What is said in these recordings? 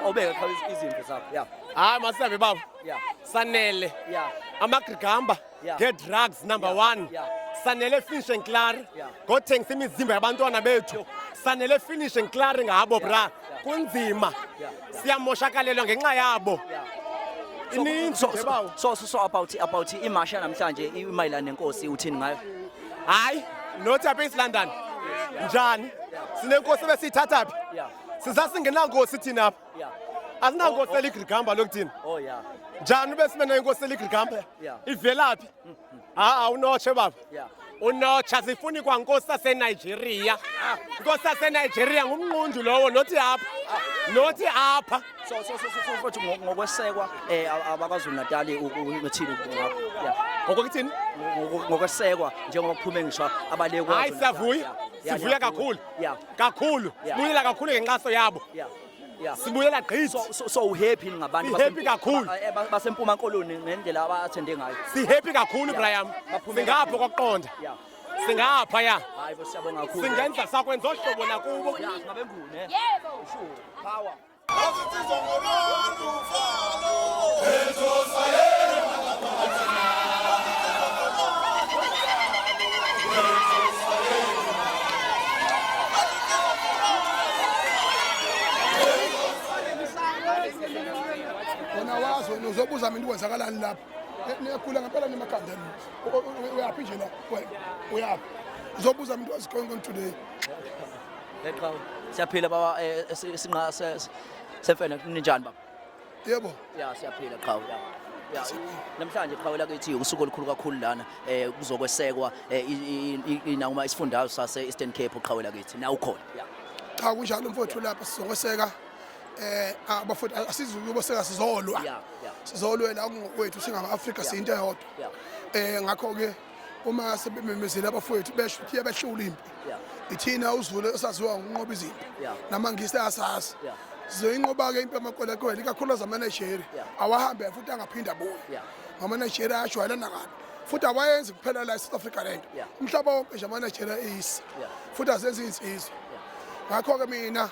Awubeka qha izinto zakho. Yeah. Hayi masabe baba. Yeah. Sanele. Yeah. Amagrigamba. Get drugs number 1. Sanele finish and clear. Gothengisa imizimba yabantwana bethu. Sanele finish and clear ngabo bra. Kunzima. Siyamoshakalelwa ngenxa yabo. So about imasha namhlanje imayilana nenkosi uthini ngayo? Hayi, not apha eSt London. Njani? Sinenkosi besithatha phi? Yeah. Sizasingenankosi thina apha. Yeah. Asinankosi eligrigamba lokuthini. Oh yeah. Njani besibe nenkosi eligrigamba? Yeah. Ivelaphi? Unotshe baba. Yeah. Unotsha sifuni kwankosi saseNigeria. Inkosi saseNigeria ngumnqundu lowo nothi apha. Nothi apha. So futhi ngokwesekwa abakwaZulu Natal uthini ngakho? Yeah. Ngokuthini? Ngokwesekwa njengokuphume ngisho abaleke kwaZulu. Hayi siyavuya. Sivuya kakhulu. Yeah. Kakhulu. Sibuyela kakhulu ngenxaso yabo. Yeah. Yeah. Sibuyela gqithi. So uhappy ngabantu happy kakhulu basempuma koloni ngendlela abathende ngayo. Si happy kakhulu Brian. Singapho kokuqonda. Yeah. Singapha ya. Hayi siyabonga kakhulu. Singenza sakwenza ohlobo nakubo. Yeah, singabe ngune. Yebo. Sure. Power. Wona wazi wena uzobuza mina ukwenzakalani lapha. Niyakhula ngempela nemakhanda ni. Uyaphi nje la wena? Uyaphi? Uzobuza mina what's going on today. Leqhawe. Siyaphila baba sinqa semfene ninjani baba? Yebo. Yeah, siyaphila qhawe. Yeah. Namhlanje qhawe lakithi usuku olukhulu kakhulu lana kuzokwesekwa inawuma isifundazwe sase Eastern Cape qhawe lakithi. Na ukhona. Yeah. Cha kunjalo mfowethu lapha sizokweseka abafowethu asizukuboseka sizolwa. Yeah. Sizolwela ngokwethu singama-Afrika siyinto eyodwa. Ngakho ke uma sebememezela abafowethu besho ukuthi yabehlula impi. Ithina uZulu esaziwa ngokunqoba izimpi. Namangisi asazi. Sizoyinqoba ke impi yamakwelekwele ikakhulu zama Nigeria. Awahambe futhi angaphinda abuye. Ngama Nigeria ashwayelana kabi. futhi awayenzi kuphela la eSouth Africa lento Yeah. umhlaba wonke nje ama-Nigeria eyisi Yeah. futhi azenza insizwe ngakho-ke mina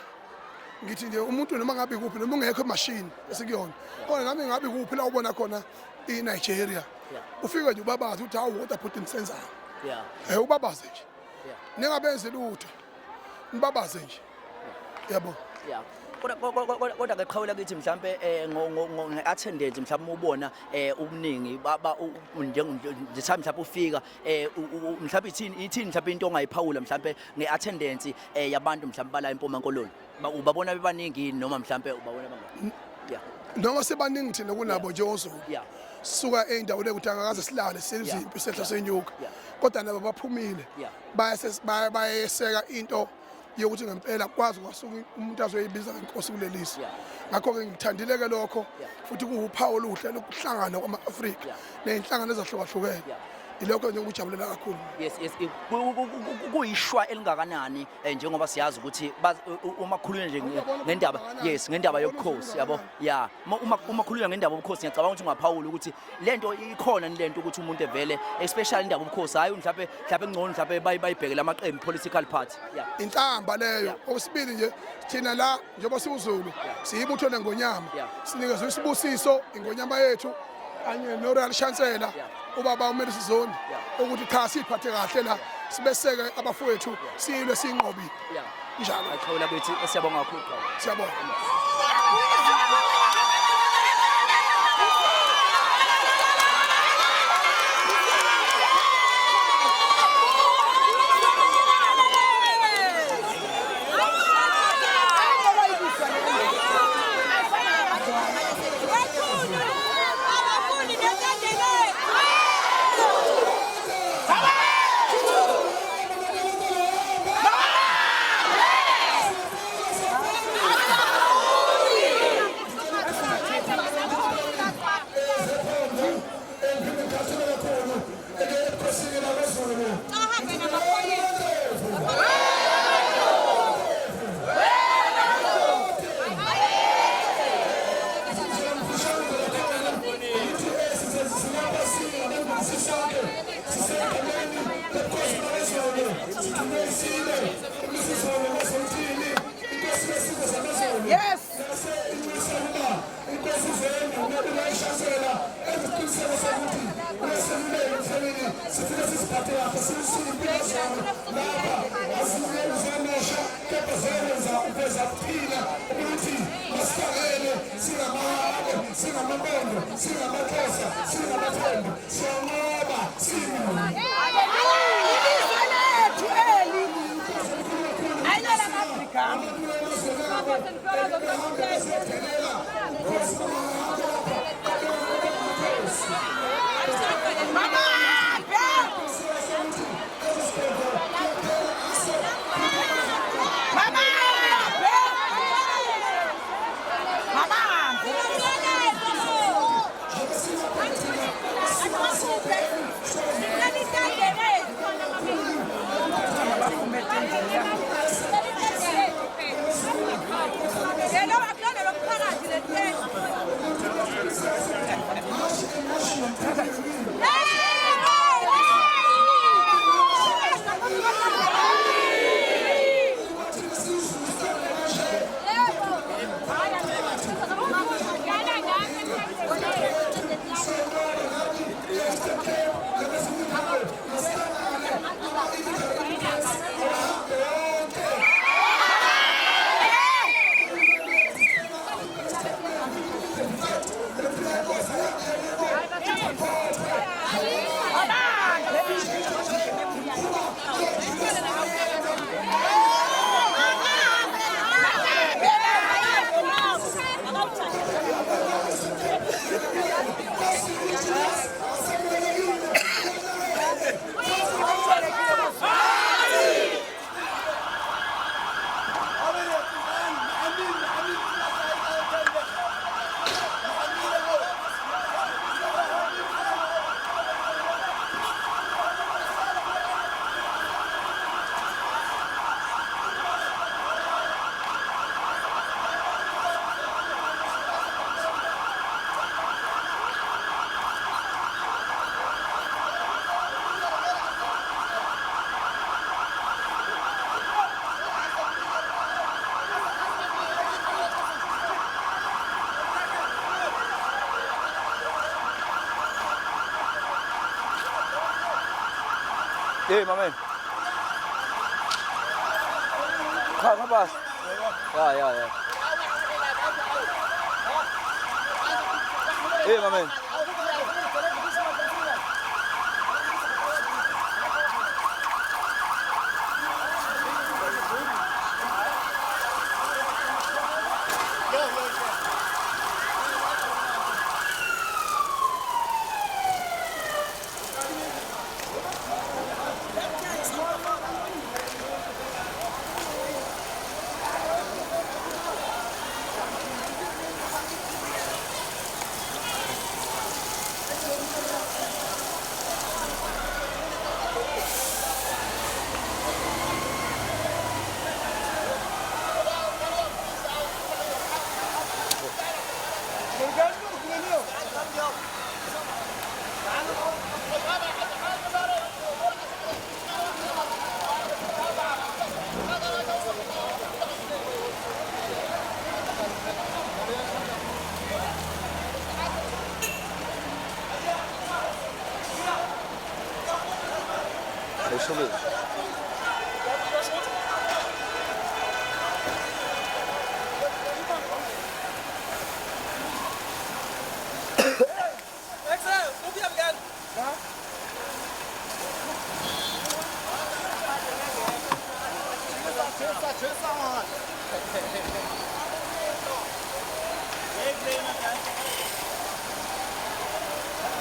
ngithi nje umuntu noma ngabe kuphi noma ungekho emashini esikuyona kodwa nami ngabe kuphi la ubona khona iNigeria Yeah. ufike nje ubabazi ukuthi hawu kodwa bhuti nisenzayo Yeah. ubabaze nje Yeah. ningabenzi lutho nibabaze nje yabo Yeah. Kodwa ke qhawula kithi mhlambe nge-attendance mhlawumbe ubona ubuningi njengoba mhlawumbe ufika mhlawumbe ithini mhlawumbe into ongayiphawula mhlawumbe nge-attendance yabantu mhlawumbe bala eMpumalanga ubabona bebaningi noma mhlawumbe ubabona bangaki? Yeah. noma sebaningi thina kunabo nje oZulu Yeah. suka ey'ndaweni ekuthi angakaze silale sezimpi sehla senyuka Yeah. kodwa nabo baphumile Yeah. bayeseka into yokuthi ngempela kwazi kwasuka umuntu azoyibiza ngenkosi kulelizwe Yeah. ngakho-ke ngithandile-ke lokho Yeah. futhi kuwuphawu oluhle lokuhlangana kwama-Afrika Yeah. ney'nhlangano ezahlukahlukene Yeah. ilokho nje ukujabulela kakhulu Yes, kuyishwa elingakanani njengoba siyazi ukuthi uma khulunywa nje ngendaba ngendaba yobukhosi yabo yeah uma khulunywa ngendaba yobukhosi ngiyacabanga ukuthi ungaphawula ukuthi lento ikhona lento ukuthi umuntu evele especially indaba yobukhosi hayi mhlawumbe engcono mhlawumbe bayibhekele amaqembu political party yeah inhlamba leyo Yeah. okwesibili nje thina la njengoba siwuZulu siyibutho lengonyama Yeah. sinikezwe isibusiso ingonyama yethu kanye no-royal chancellor Yeah. ubaba uMelisi Zondi Yeah. ukuthi cha siphathe kahle la sibeseke abafowethu siyilwe siyinqobile yeah njalo ayixhawula bethi siyabonga kakhulu siyabonga Hello, Hey, my man. Come past. Yeah. Hey, my man. Deixa eu ver.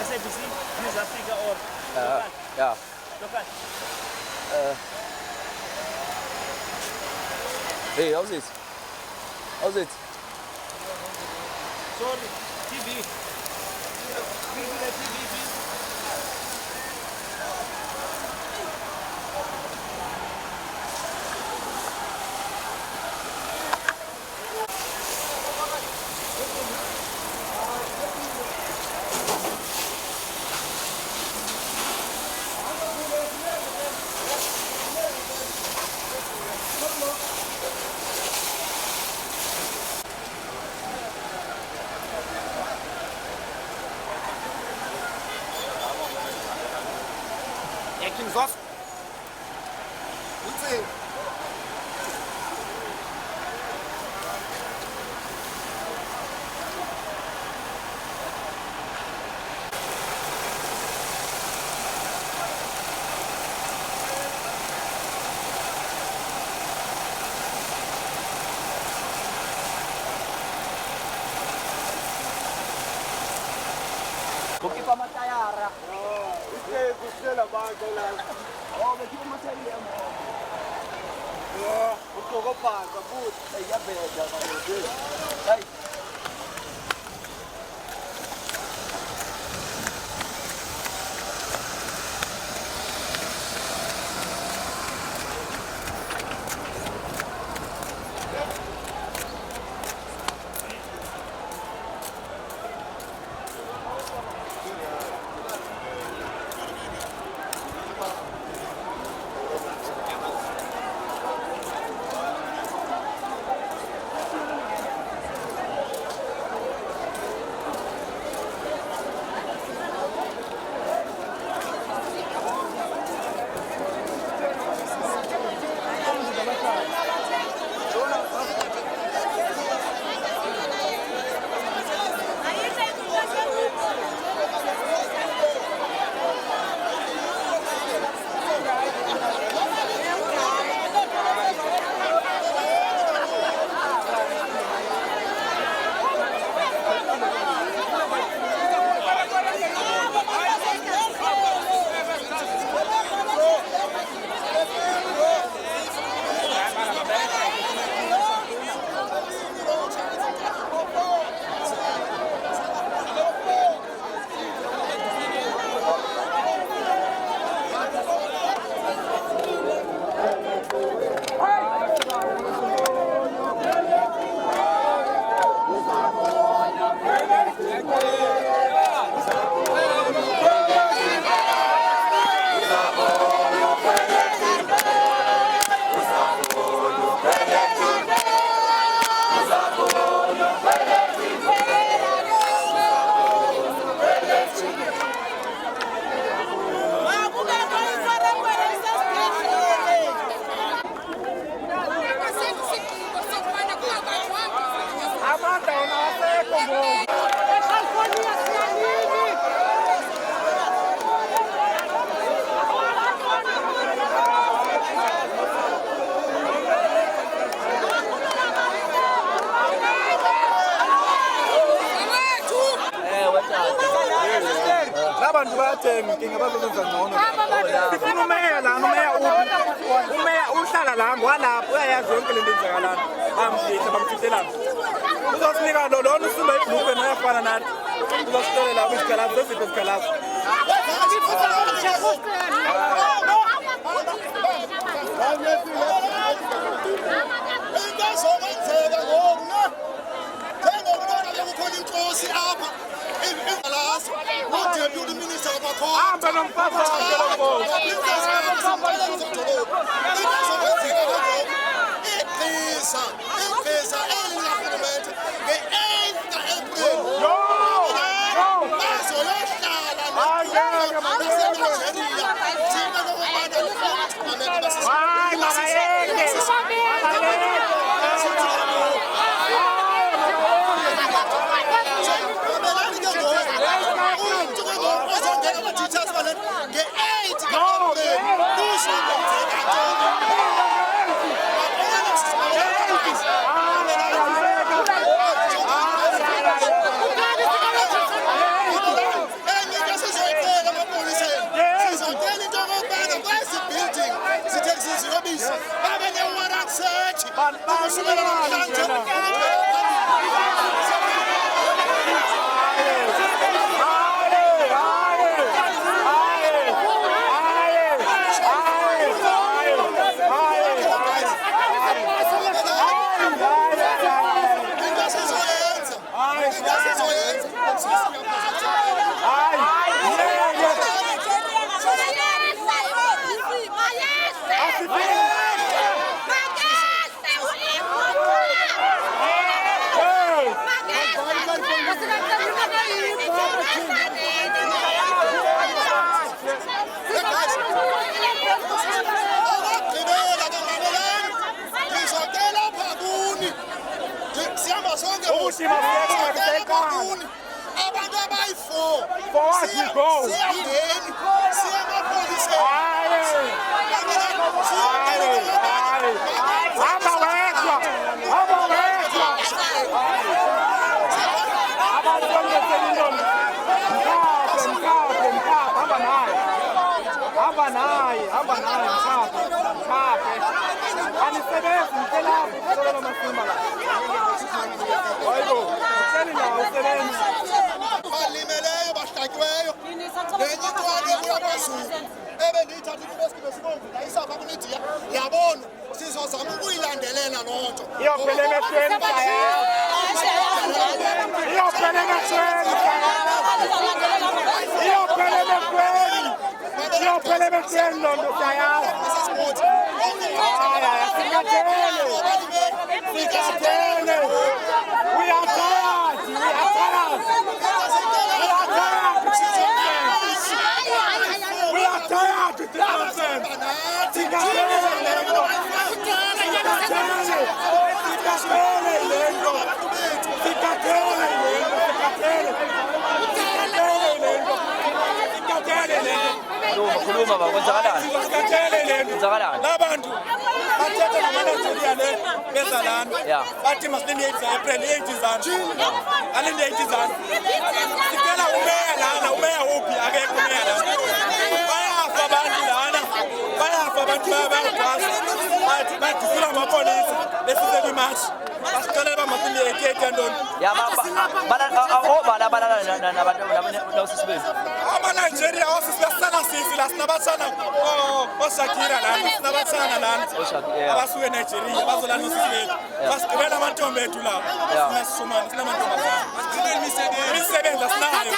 SABC, News Africa or Yeah. local. Hey, how's it? How's it? Sorry, TV. TV. King's off. What's it? Bukti pa matayara. Gusto na ba ito lang? Oh, bukti pa matayara mo. Gusto ko pa, kaput. Ay, gabi, Ay. abantu bayathenga inkinga bazozenza ngcono. Sifuna umeya lana, umeya uhlala la ngwalapho uyayazi yonke lento enzakalana. Bamfihla bamfihlela. Uzosinika lona usumba ibhlukwe nayafana nathi. Uzositolela izikhalazo zeziphi izikhalazo. Khuluma baba kwenzakalani? Labantu bathethe nama-Nigeria le bezalana. Yeah. Bathi masilinde April 8 izana. Alinde 8 izana. Sicela umeya lana, umeya uphi akekho umeya lana. Bayafa abantu lana. Bayafa abantu bayagwasa. Badisula amapolisa besise kwimashi. Basicela bamasilinde 8 yantoni. Yeah, nabantu Ama-Nigeria osisibesana sisi la sinabathana oShakira lana sinabathana lana abasuke eNigeria bazolana osisi basigibela amantombi ethu lawo sinasishumana sinamantombazana imisebenzi asinayo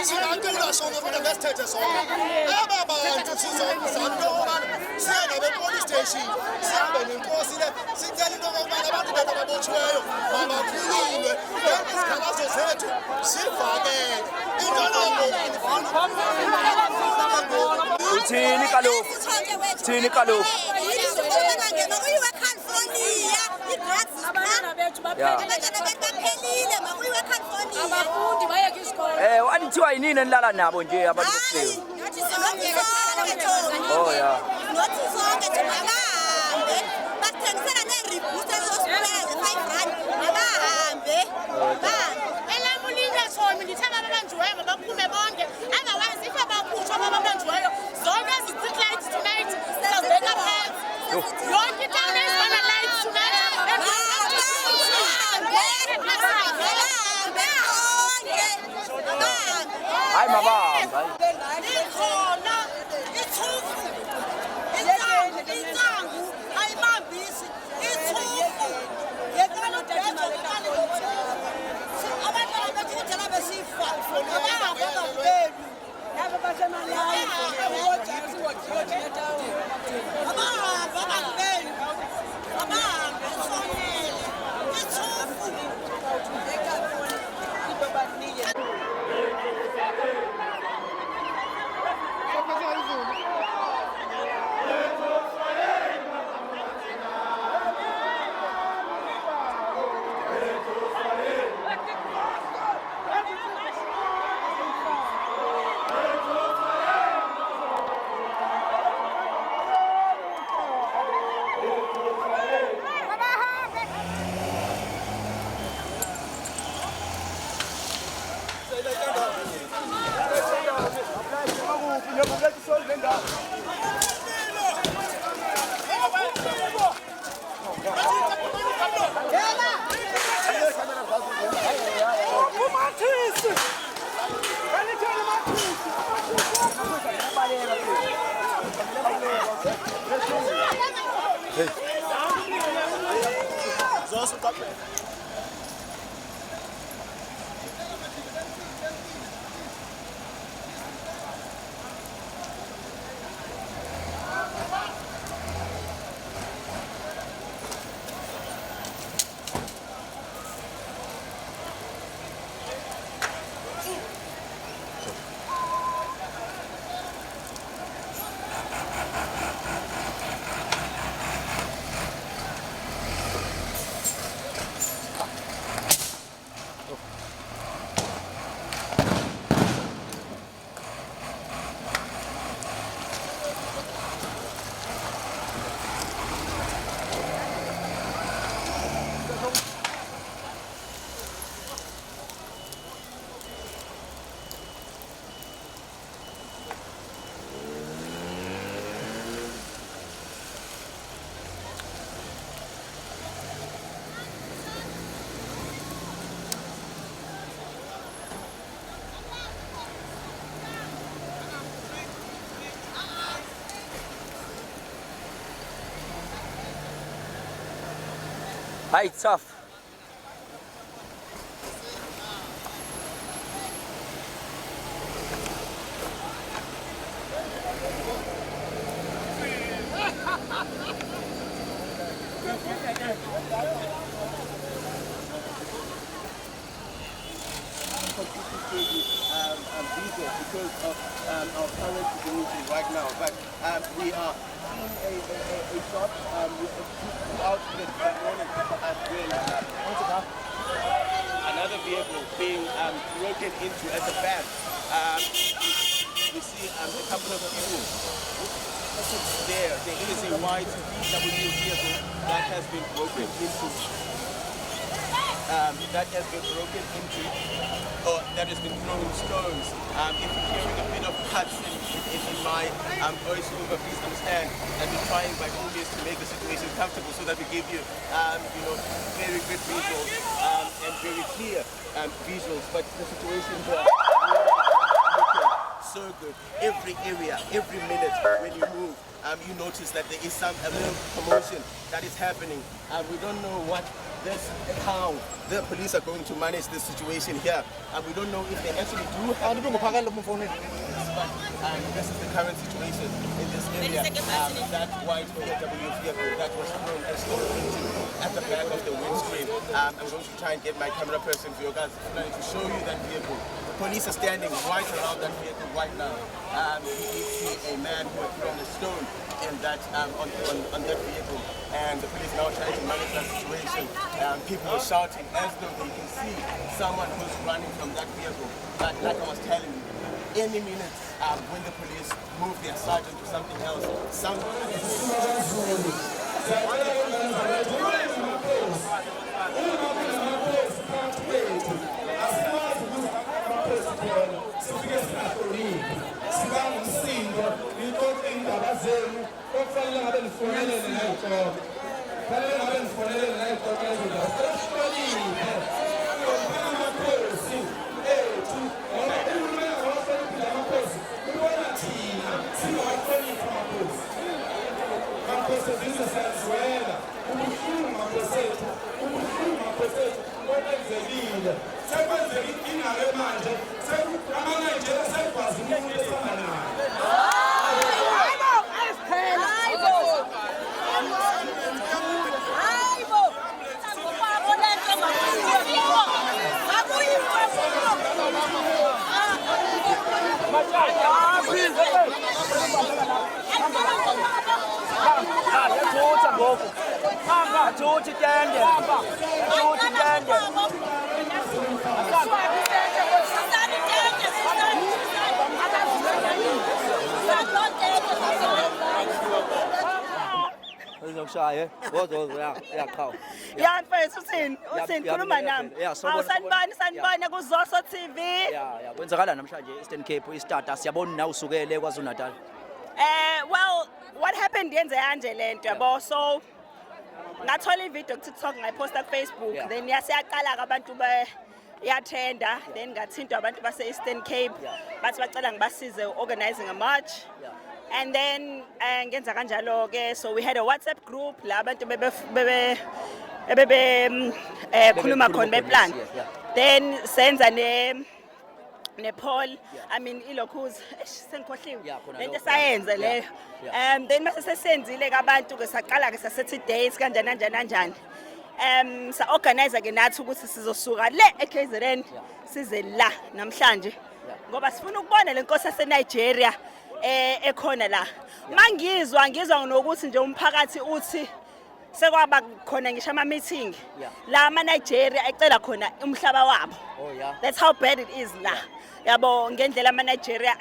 siyacela sonke kodwa ngesithethe sonke aba bantu sizozamloba sihambe be-police station sihambe nenkosi le sicela into okokubana abantu bethu ababotshiweyo mabakhululwe izikhalazo zethu sivakele into Uthini kaloku? Uthini kaloku? Anithiwa yinini enilala nabo nje abantu besizwe? Oh yeah. Hayi mabamba. Hey, tough. Because of our current situation right now, but we are seeing a shot throughout this morning as well. Another vehicle being broken into at the back. We see a couple of people. There is a white VW vehicle that has been broken into. Or that has been throwing stones. If you're hearing a bit of cuts in my voiceover, please understand that we're trying by all means to make the situation comfortable so that we give you, very good visuals and very clear visuals. But the situation here is so good. Every area, every minute when you move, you notice that there is a little commotion that is happening. We don't know how the police are going to manage this situation here. We don't know if they actually do have but this is the current situation in this area. That white VW vehicle that was thrown at the back of the windscreen. I'm going to try and get my camera person to show you that vehicle. The police are standing right around that vehicle right now. You see a man who had thrown a stone in that on that vehicle, and the police now trying to manage that situation. People are shouting as though they can see someone who's running from that vehicle. But like I was telling you, any minute when the police move their sergeant to something else, Yeah, mfethu uthini khuluma nami. Sanibona kuZoso TV. Yeah, kwenzakala namhlanje Eastern Cape iStata siyabona na usukele kwaZulu Natal. Well, what happened yenze kanje lento yabo. So ngathola ivideo ku TikTok ngayiposta ku Facebook, then yasiyaqala ke abantu yathenda, then ngathintwa abantu base Eastern Cape bathi bacela ngibasize organizing a march. And then ngenza kanjalo ke, so we had a WhatsApp group la abantu bebe khuluma khona beplan. Then senza ne poll, I mean ilokhuza sengikhohliwe lento sayenze leyo. Then mase sesenzile ke abantu ke saqala ke sasethi dates kanjani. Sa organize ke nathi ukuthi sizosuka le eKZN size la namhlanje ngoba sifuna ukubona lenkosi yaseNigeria ekhona la. Mangizwa nokuthi nje umphakathi uthi sekwaba khona ngisho ama meeting la ama Nigeria ecela khona umhlaba wabo. That's how bad it is la. Yabo ngendlela ama Nigeria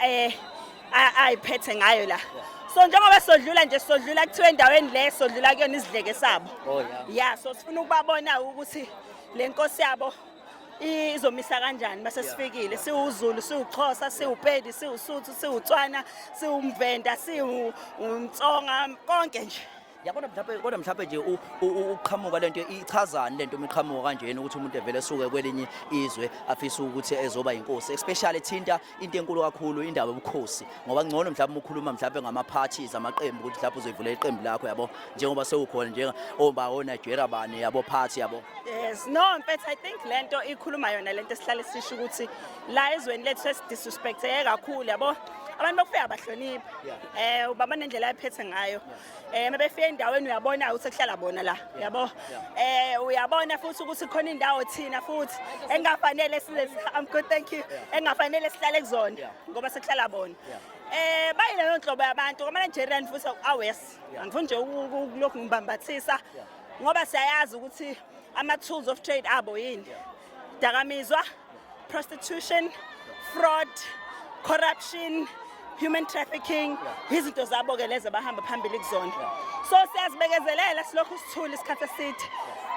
ayiphethe ngayo la. So njengoba sodlula kuthiwe endaweni le sodlula kuyona izidleke sabo. Yeah, so sifuna ukubabona ukuthi lenkosi yabo izomisa kanjani mase sifikile. SiwuZulu, siwuXhosa, siwuPedi, siwuSuthu, siwuTswana, siwuMvenda, siwuMtsonga, konke nje. Kodwa mhlawumbe nje uqhamuka lento ichazana lento miqhamuka kanjena ukuthi umuntu evele esuke kwelinye izwe afisa ukuthi ezoba inkosi, especially thinta into enkulu kakhulu indaba yobukhosi ngoba ngcono mhlawumbe ukhuluma mhlawumbe ngama parties amaqembu ukuthi mhlawumbe uzoyivula iqembu lakho yabo njengoba sewukhona njengoba oNigeria bani yabo party yabo. Yes, no, but I think lento ikhuluma yona lento esihlale sisho ukuthi la ezweni lethu sesidisrespecteke kakhulu yabo. Abantu bafika abahloniphi ubaba nendlela ayiphethe ngayo mabefika endaweni uyabona ukuthi kuhlala bona la yabo uyabona futhi ukuthi khona indawo thina futhi engafanele I'm good, thank you, engafanele sihlale kuzona ngoba sekuhlala bona bayile nhlobo yabantu ngoba Nigerian futhi awes angifuni nje ukulokhu ngibambathisa ngoba siyayazi ukuthi ama tools of trade abo yini dakamizwa, prostitution, fraud, corruption, human trafficking, izinto zabo ke leze bahamba phambili kuzona. So siyazibekezelela silokhu sithula isikhathi eside.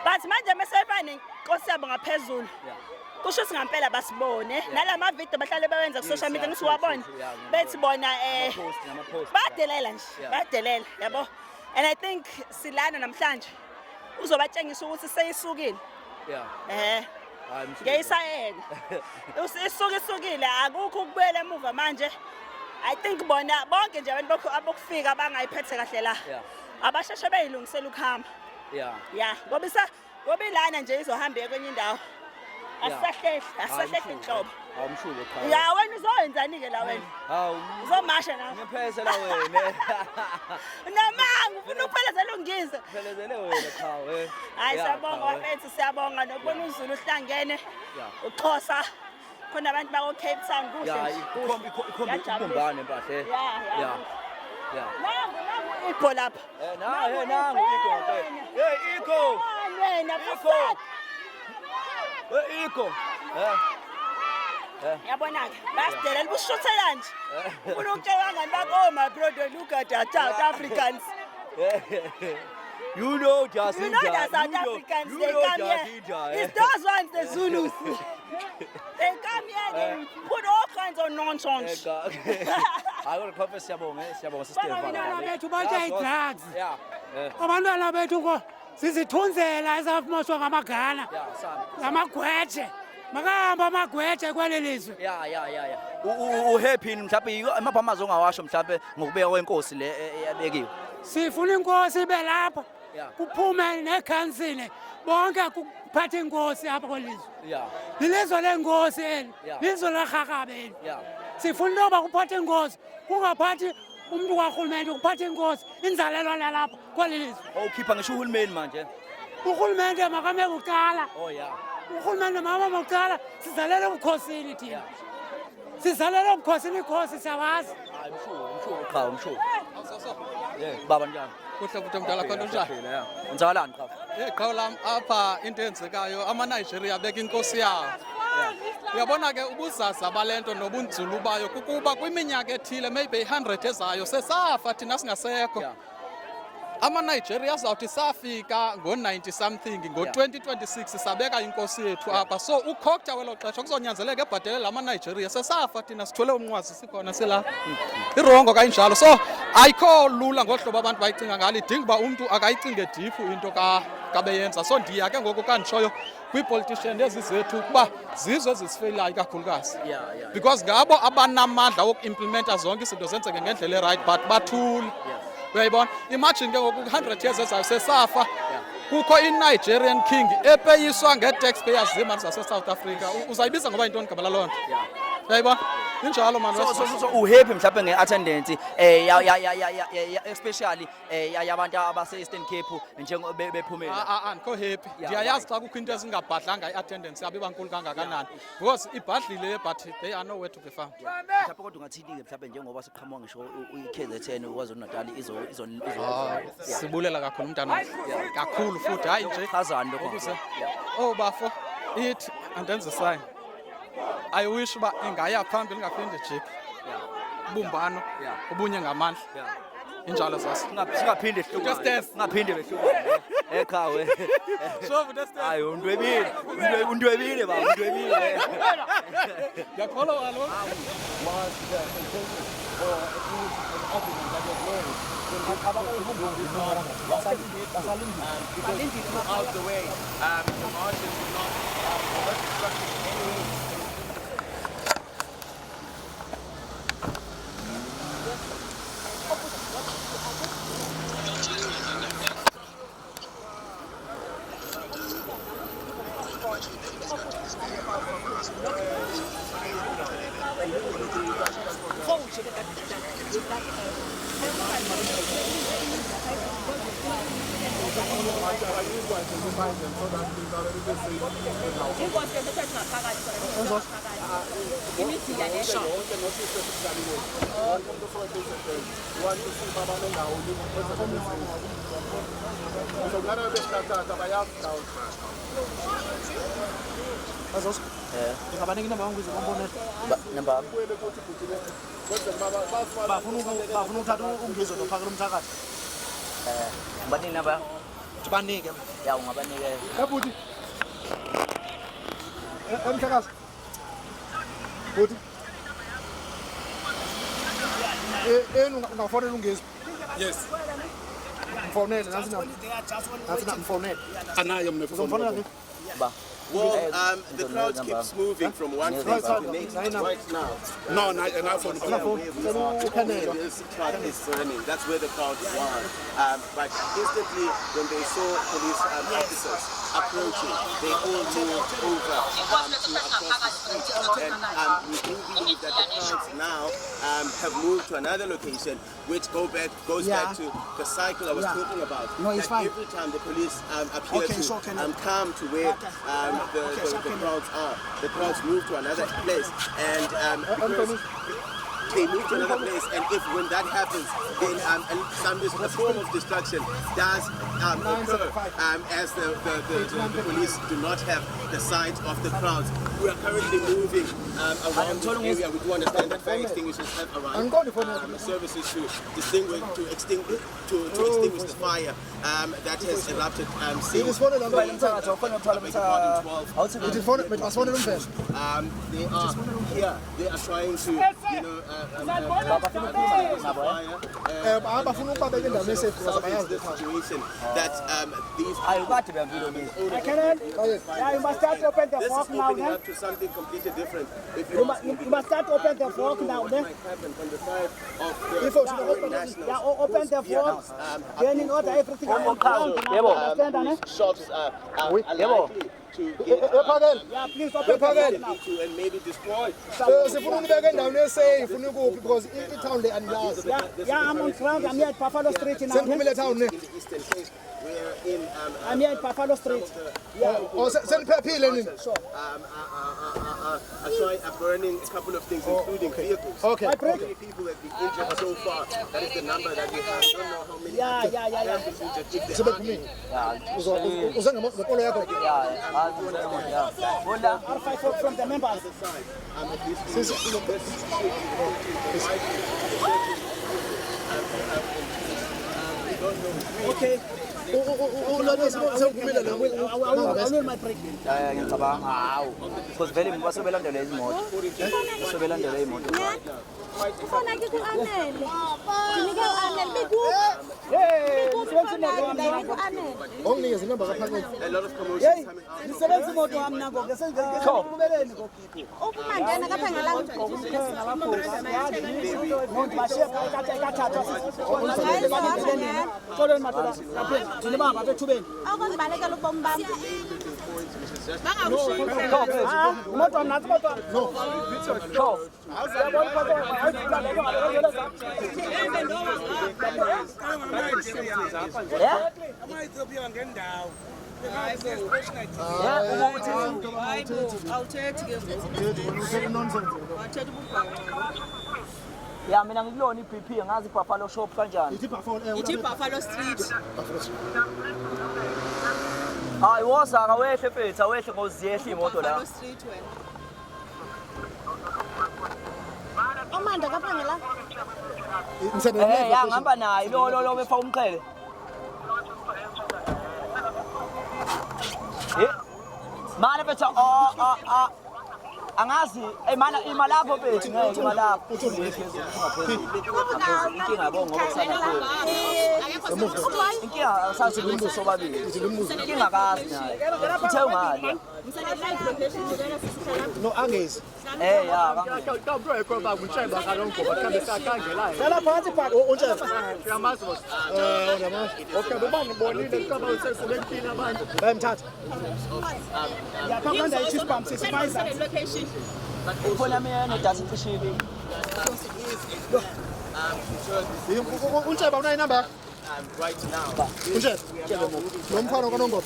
But manje mesefana inkosi yabo ngaphezulu. Kusho singampela basibone nalama video bahlale bawenza ku social media ngisiwabona. Bethi bona badelela nje, badelela yabo. And I think silana namhlanje uzobatshengisa ukuthi seyisukile. Ngeyisayela. Isukile akukho ukubuyela emuva manje. I think bona bonke nje abantu abokufika bangayiphethe kahle la Yeah. abasheshe beyilungisela ukuhamba Yeah. ya ngoba ilana nje izohamba kwenye indawo asisahlehli inhlobo Awumshuko cha. ya wena uzoyenzani ke la wena Hawu. uzomasha nawe Ngiphezela wena. namanga ufuna ukuphelezela ungize Phelezele wena cha we. hayi Yeah, siyabonga cha, we. wafethu siyabonga nokubona uZulu uhlangene Yeah. uXhosa khona abantu bako Cape Town kuhle Yeah, nje, kuhle. ikhomba Yajabulisa. ukubumbana mpahle. Yeah. Yeah. nangu iqho lapha Nangu iko ngaphe. Hey iko. wena Iko. Hey iko. yabona ke basidelela bushuthela nje ufuna ukutshela ngani bakho oh my brother look at the South Africans You know just you know the South Africans they come here it's those ones the Zulus they come here they put all kinds of nonsense Hayi kodwa siyabonga sister. Abantwana bethu batya i-drugs. Yeah. Abantwana bethu ko sizithunzela ezafumoshwa ngamagana. Yeah, sana. Ngamagwetshe. Makahamba amagwetshe kweli lizwe. Yeah. Uhappy mhlawumbe amaphamazi ongawasho mhlawumbe ngokubeka kwenkosi le yabekiwe. Sifuna inkosi ibe lapha. Yeah. Kuphume nekhansile bonke kuphatha inkosi apha kwelizwe. Yeah. Lilizwe lenkosi eli. Yeah. Lizwe laRhakabeni. Yeah. Sifuna intoba kuphatha inkosi. Kungaphathi umuntu kaRhulumente kuphatha inkosi. Inzalelwa lalapha kweli lizwe. Ukhipha ngisho uhulumeni manje. Urhulumente makame kuqala. Oh yeah. Urhulumente mama makuqala sizalele ubukhosini thina. Sizalele ubukhosini ikhosi siyawazi. Hayi umshuko. Yeah, baba njani? Kuhle futhi mdala khona unjani? Yeah. Ngizakalani cha? Qhawe lami apha into enzekayo ama-Nigeria beka inkosi yawo. Uyabona ke ubuzaza balento nobunzulu bayo kukuba kwiminyaka ethile maybe 100 ezayo sesafa thina singasekho. Ama-Nigeria azawuthi safika ngo-90 something ngo-2026 sabeka inkosi yethu apha so ukhokta welo xesha kuzonyanzeleka ebhatalele ama-Nigeria sesafa thina sithole umnqwazi sikhona silapha irongo kayinjalo so ayikho lula ngohlobo abantu bayicinga ngalo idinga uba umntu akayicinge diphu into kabeyenza so ndiya ke ngoku kanditshoyo kwi-politician ezi zethu ukuba zizo ezisifeyilayo kakhulukazi because ngabo abanamandla woku-implementa zonke izinto zenzeke ngendlela erayithi but bathule uyayibona imagine ke ngoku 100 years ezayo sesafa kukho i-Nigerian king epeyiswa nge-taxpayers zemali zase-South Africa uzayibiza ngoba yintoni gabala loo nto uyayibona injalo mani So uhappy mhlawumbe nge-attendance especially yabantu abase-Eastern Cape njengoba bephumela. andikho happy ndiyayazi xa kukho into ezingabhadlanga i-attendance yabo ibankulu kangakanani because ibhadlile but they are nowhere to be found. Mhlawumbe kodwa ungathini-ke mhlawumbe njengoba siqhamuka ngisho i-KZN KwaZulu Natal sibulela kakhulu mntana kakhulu futhi hayi nje chazani lokho. oh bafo ithi andenze sign I wish uba ingaya phambili ingaphinde jike ubumbano ubunye ngamandla injalo sasa singaphinde singaphinde behlukane echawe hayi undwebile baba undwebile ngiyakholwa kaloku out the way. The marches will not obstruct any. bafuna ukuthatha ungizo nophakela umthakathi Banini namba? Sibanike. Ya ungabanike. Ebuthi. Emthakazi. Buthi. Ungafonela ungezi. Yes. Mfonele nansi na. Nansi na mfonele. Anayo mna Uzomfonela ngiphi? Ba. Well, the crowd keeps moving from one place to the next. Right now. No, where the crowd is burning. That's where the crowd was. But instantly, when they saw police officers approaching, they all moved over to across the street. And we do believe that the crowds now have moved to another location, which goes back to the cycle I was talking about. No, it's fine. Every time the police appear to come to where the crowds are, the crowds move to another place, and because they move to another place, and when that happens, then a form of destruction does occur, as the police do not have the sight of the crowds. We are currently moving around the area. We do understand that fire extinguishers have arrived, services to extinguish the fire that has erupted since they are here. They are trying to, the situation that these you must start to open the this fork is now. opening up to something completely different. If You must start to open the fork now. What might happen on the side of the Open the fork. Then in order everything on ground. shops are likely to get Yeah, please open the fork now. to and maybe destroyed. Because in town they unlocked. Yeah, I'm on ground. I'm here at Buffalo Street now. In the Eastern Cape, we're in I'm here at Buffalo Street. Yeah. are burning a couple of things, including vehicles. Okay. How many people have been injured so far? That is the number that we have. I don't know how many people have been injured. If there are many. R5 from the members. Okay. I will my break. Ngicabanga hawo because vele basebelandela izimoto basebelandela imoto Khona ke ku-anele. Dinike u-anele Onginikeza inamba kaphakade. A lot of commotion coming out. Nisebenza imoto wami nako ke sengizekubeleni ko. Uphumangena kapha ngalanga. Umuntu bashiya kathatha. Xolweni madoda. Lapha dinibamba bethubeni. Awuzibalekela ubomi bami. Moto nathi moto. No. ya mina ngikulona iBP ngazi Buffalo shop kanjani Ithi Buffalo Street. hayi woza akawehle mfethu awehle ngoziyehla imoto la Buffalo Street wena. Amanda kapha ngala. ya ngihamba naye lo befa umqhele mana bethu angazi mana imalapho bethu ngeke imalapho inkinga yabo ngoba kusana inkinga asazi umuntu sobabili inkinga kazi naye uthe ungali No angezi. Ya Sala phansi phaka untshela. Okay, bobani bonile kaba useselekini abantu. Bayamthatha. Yaphakanda ichis pump sisiphayisa. ufona mina nedatha ifishile Untsheba unayo inamba? Right now. Untsheba. Nomfana kaNongoma.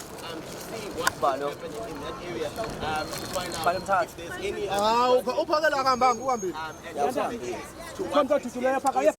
balo Uphakela kahambanga uhambile. And Konke duduleyo phaka